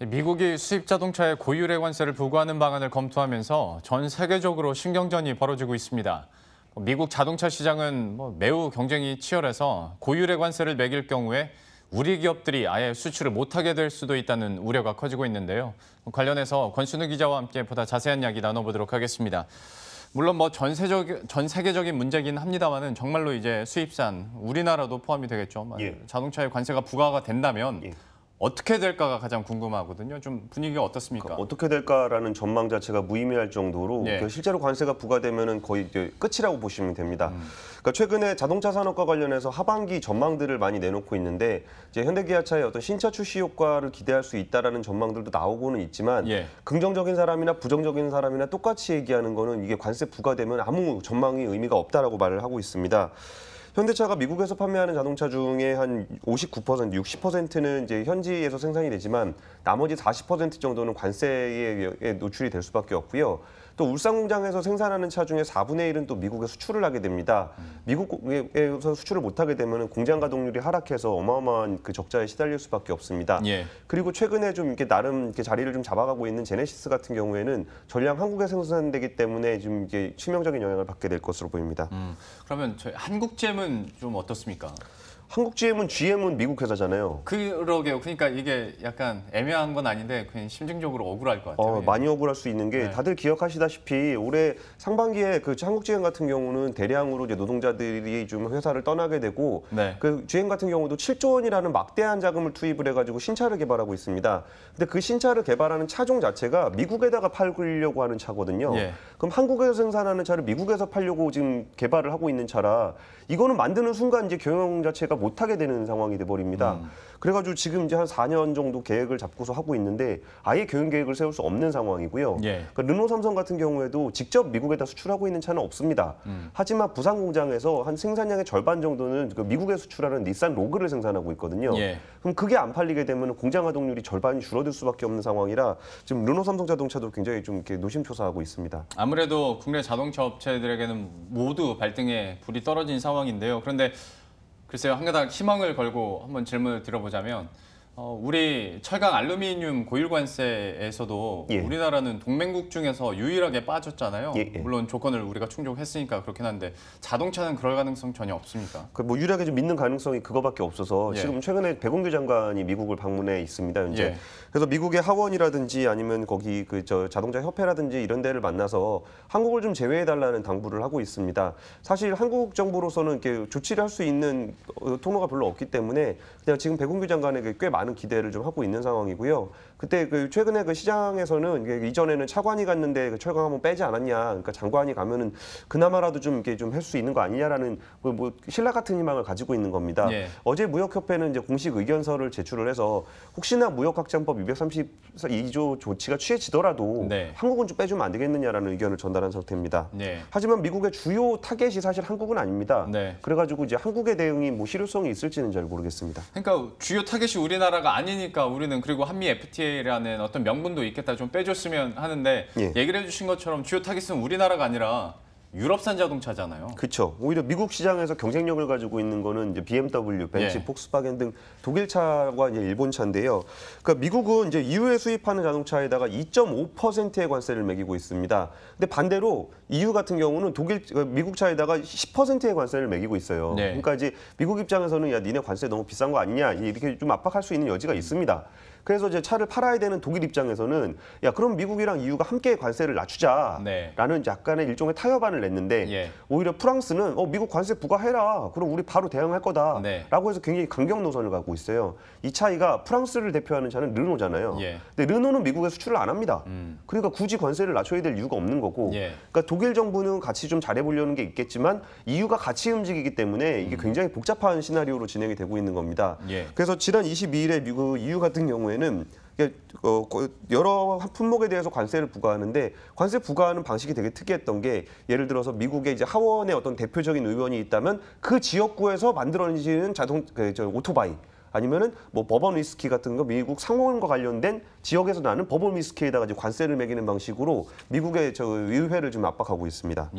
미국이 수입 자동차에 고유래 관세를 부과하는 방안을 검토하면서 전 세계적으로 신경전이 벌어지고 있습니다. 미국 자동차 시장은 매우 경쟁이 치열해서 고유래 관세를 매길 경우에 우리 기업들이 아예 수출을 못하게 될 수도 있다는 우려가 커지고 있는데요. 관련해서 권순우 기자와 함께 보다 자세한 이야기 나눠보도록 하겠습니다. 물론 전 세계적인 문제긴 합니다만은 정말로 이제 수입산 우리나라도 포함이 되겠죠. 자동차에 관세가 부과가 된다면 어떻게 될까가 가장 궁금하거든요. 좀 분위기가 어떻습니까? 어떻게 될까라는 전망 자체가 무의미할 정도로 실제로 관세가 부과되면은 거의 이제 끝이라고 보시면 됩니다. 그러니까 최근에 자동차 산업과 관련해서 하반기 전망들을 많이 내놓고 있는데 이제 현대기아차의 어떤 신차 출시 효과를 기대할 수 있다라는 전망들도 나오고는 있지만 긍정적인 사람이나 부정적인 사람이나 똑같이 얘기하는 거는 이게 관세 부과되면 아무 전망이 의미가 없다라고 말을 하고 있습니다. 현대차가 미국에서 판매하는 자동차 중에 한 59%, 60%는 이제 현지에서 생산이 되지만 나머지 40% 정도는 관세에 노출이 될 수밖에 없고요. 또 울산 공장에서 생산하는 차 중에 4분의 1은 또 미국에 수출을 하게 됩니다. 미국에서 수출을 못하게 되면 공장 가동률이 하락해서 어마어마한 그 적자에 시달릴 수밖에 없습니다. 그리고 최근에 좀 이렇게 나름 이렇게 자리를 좀 잡아가고 있는 제네시스 같은 경우에는 전량 한국에 생산되기 때문에 좀 이게 치명적인 영향을 받게 될 것으로 보입니다. 그러면 저희 한국GM은 좀 어떻습니까? 한국GM은 GM은 미국 회사잖아요. 그러게요. 그러니까 이게 약간 애매한 건 아닌데 그냥 심증적으로 억울할 것 같아요. 많이 억울할 수 있는 게 다들 기억하시다시피 올해 상반기에 그 한국GM 같은 경우는 대량으로 이제 노동자들이 좀 회사를 떠나게 되고 그 GM 같은 경우도 7조 원이라는 막대한 자금을 투입을 해가지고 신차를 개발하고 있습니다. 근데 그 신차를 개발하는 차종 자체가 미국에다가 팔려고 하는 차거든요. 그럼 한국에서 생산하는 차를 미국에서 팔려고 지금 개발을 하고 있는 차라 이거는 만드는 순간 이제 경영 자체가 못하게 되는 상황이 돼버립니다. 그래가지고 지금 이제 한 4년 정도 계획을 잡고서 하고 있는데 아예 경영 계획을 세울 수 없는 상황이고요. 그러니까 르노 삼성 같은 경우에도 직접 미국에다 수출하고 있는 차는 없습니다. 하지만 부산 공장에서 한 생산량의 절반 정도는 그 미국에 수출하는 닛산 로그를 생산하고 있거든요. 그럼 그게 안 팔리게 되면 공장 가동률이 절반이 줄어들 수밖에 없는 상황이라 지금 르노 삼성 자동차도 굉장히 좀 이렇게 노심초사하고 있습니다. 아무래도 국내 자동차 업체들에게는 모두 발등에 불이 떨어진 상황인데요. 그런데 글쎄요, 한 가닥 희망을 걸고 한번 질문을 드려보자면 우리 철강 알루미늄 고율 관세에서도 우리나라는 동맹국 중에서 유일하게 빠졌잖아요. 물론 조건을 우리가 충족했으니까 그렇긴 한데 자동차는 그럴 가능성 전혀 없습니까? 뭐 유일하게 좀 믿는 가능성이 그거밖에 없어서 지금 최근에 백운규 장관이 미국을 방문해 있습니다. 현재. 그래서 미국의 하원이라든지 아니면 거기 자동차 협회라든지 이런 데를 만나서 한국을 좀 제외해달라는 당부를 하고 있습니다. 사실 한국 정부로서는 이렇게 조치를 할 수 있는 통로가 별로 없기 때문에 그냥 지금 백운규 장관에게 꽤 많은 기대를 좀 하고 있는 상황이고요. 그때 최근에 그 시장에서는 이전에는 차관이 갔는데 그 철강 한번 빼지 않았냐. 그러니까 장관이 가면은 그나마라도 좀 이렇게 좀 할 수 있는 거 아니냐라는 뭐 신라 같은 희망을 가지고 있는 겁니다. 어제 무역협회는 이제 공식 의견서를 제출을 해서 혹시나 무역확장법 232조 조치가 취해지더라도 한국은 좀 빼주면 안 되겠느냐라는 의견을 전달한 상태입니다. 하지만 미국의 주요 타겟이 사실 한국은 아닙니다. 그래가지고 이제 한국의 대응이 뭐 실효성이 있을지는 잘 모르겠습니다. 그러니까 주요 타겟이 우리나라가 아니니까 우리는 그리고 한미 FTA라는 어떤 명분도 있겠다 좀 빼줬으면 하는데 얘기를 해주신 것처럼 주요 타겟은 우리나라가 아니라 유럽산 자동차잖아요. 그렇죠. 오히려 미국 시장에서 경쟁력을 가지고 있는 거는 이제 BMW, 벤츠, 폭스바겐 등 독일 차와 이제 일본 차인데요. 그러니까 미국은 이제 EU에 수입하는 자동차에다가 2.5%의 관세를 매기고 있습니다. 근데 반대로 EU 같은 경우는 미국 차에다가 10%의 관세를 매기고 있어요. 그러니까 이제 미국 입장에서는 야 니네 관세 너무 비싼 거 아니냐 이렇게 좀 압박할 수 있는 여지가 있습니다. 그래서 이제 차를 팔아야 되는 독일 입장에서는 야 그럼 미국이랑 EU가 함께 관세를 낮추자라는 약간의 일종의 타협안을 냈는데 오히려 프랑스는 미국 관세 부과해라. 그럼 우리 바로 대응할 거다라고 해서 굉장히 강경 노선을 갖고 있어요. 이 차이가 프랑스를 대표하는 차는 르노잖아요. 근데 르노는 미국에 수출을 안 합니다. 그러니까 굳이 관세를 낮춰야 될 이유가 없는 거고 그러니까 독일 정부는 같이 좀 잘해보려는 게 있겠지만 EU가 같이 움직이기 때문에 이게 굉장히 복잡한 시나리오로 진행이 되고 있는 겁니다. 그래서 지난 22일에 미국 EU 같은 경우에는 여러 품목에 대해서 관세를 부과하는데 관세 부과하는 방식이 되게 특이했던 게 예를 들어서 미국의 이제 하원의 어떤 대표적인 의원이 있다면 그 지역구에서 만들어지는 오토바이 아니면은 뭐 버번 위스키 같은 거 미국 상원과 관련된 지역에서 나는 버번 위스키에다가 이제 관세를 매기는 방식으로 미국의 의회를 좀 압박하고 있습니다.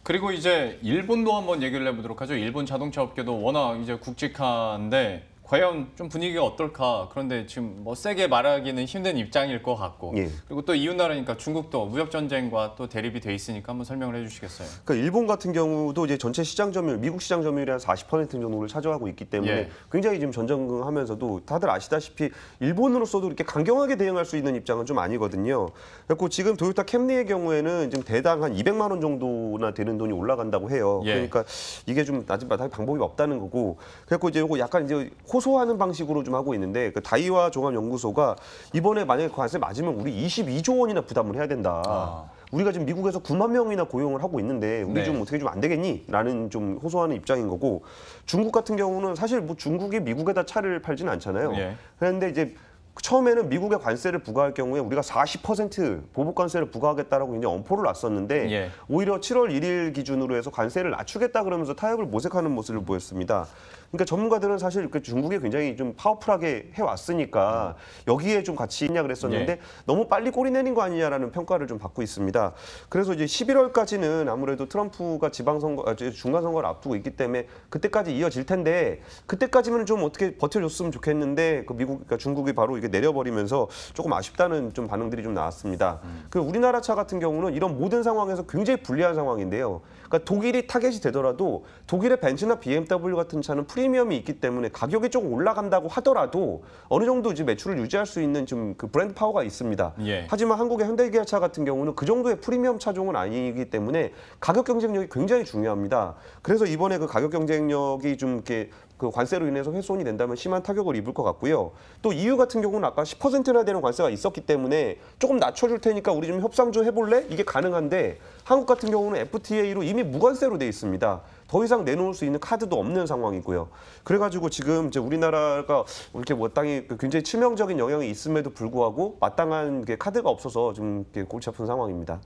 그리고 이제 일본도 한번 얘기를 해보도록 하죠. 일본 자동차 업계도 워낙 이제 굵직한데 과연 좀 분위기가 어떨까? 그런데 지금 뭐 세게 말하기는 힘든 입장일 것 같고 예. 그리고 또 이웃나라니까 중국도 무역 전쟁과 또 대립이 돼 있으니까 한번 설명을 해주시겠어요? 그러니까 일본 같은 경우도 이제 전체 시장 점유율, 미국 시장 점유율이 한 40% 정도를 차지하고 있기 때문에 예. 굉장히 지금 전전긍긍하면서도 다들 아시다시피 일본으로서도 이렇게 강경하게 대응할 수 있는 입장은 좀 아니거든요. 그래서 지금 토요타 캠리의 경우에는 지금 대당 한 200만 원 정도나 되는 돈이 올라간다고 해요. 예. 그러니까 이게 좀 아직 방법이 없다는 거고. 그래서 이제 이거 약간 이제 호소하는 방식으로 좀 하고 있는데 그 다이와 종합연구소가 이번에 만약에 관세 맞으면 우리 22조 원이나 부담을 해야 된다. 우리가 지금 미국에서 9만 명이나 고용을 하고 있는데 우리 네. 좀 어떻게 좀 안 되겠니? 라는 좀 호소하는 입장인 거고 중국 같은 경우는 사실 뭐 중국이 미국에다 차를 팔지는 않잖아요. 예. 그런데 이제 처음에는 미국에 관세를 부과할 경우에 우리가 40% 보복 관세를 부과하겠다라고 이제 엄포를 놨었는데 예. 오히려 7월 1일 기준으로 해서 관세를 낮추겠다 그러면서 타협을 모색하는 모습을 보였습니다. 그러니까 전문가들은 사실 그 중국이 굉장히 좀 파워풀하게 해왔으니까 여기에 좀 같이 있냐 그랬었는데 예. 너무 빨리 꼬리 내린 거 아니냐라는 평가를 좀 받고 있습니다. 그래서 이제 11월까지는 아무래도 트럼프가 중간선거를 앞두고 있기 때문에 그때까지 이어질 텐데 그때까지는 좀 어떻게 버텨줬으면 좋겠는데 그 그러니까 중국이 바로 이게 내려버리면서 조금 아쉽다는 좀 반응들이 좀 나왔습니다. 그 우리나라 차 같은 경우는 이런 모든 상황에서 굉장히 불리한 상황인데요. 그러니까 독일이 타겟이 되더라도 독일의 벤츠나 BMW 같은 차는 프리미엄이 있기 때문에 가격이 조금 올라간다고 하더라도 어느 정도 이제 매출을 유지할 수 있는 좀 그 브랜드 파워가 있습니다. 예. 하지만 한국의 현대기아차 같은 경우는 그 정도의 프리미엄 차종은 아니기 때문에 가격 경쟁력이 굉장히 중요합니다. 그래서 이번에 그 가격 경쟁력이 좀 이렇게 그 관세로 인해서 훼손이 된다면 심한 타격을 입을 것 같고요. 또 EU 같은 경우는 아까 10%나 되는 관세가 있었기 때문에 조금 낮춰줄 테니까 우리 좀 협상 좀 해볼래? 이게 가능한데 한국 같은 경우는 FTA로 이미 무관세로 돼 있습니다. 더 이상 내놓을 수 있는 카드도 없는 상황이고요. 그래가지고 지금 이제 우리나라가 이렇게 뭐 땅이 굉장히 치명적인 영향이 있음에도 불구하고 마땅한 게 카드가 없어서 좀 이렇게 골치 아픈 상황입니다.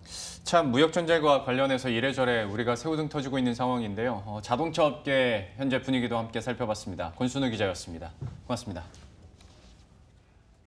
참 무역 전쟁과 관련해서 이래저래 우리가 새우등 터지고 있는 상황인데요. 자동차 업계 현재 분위기도 함께 살펴봤습니다. 권순우 기자였습니다. 고맙습니다.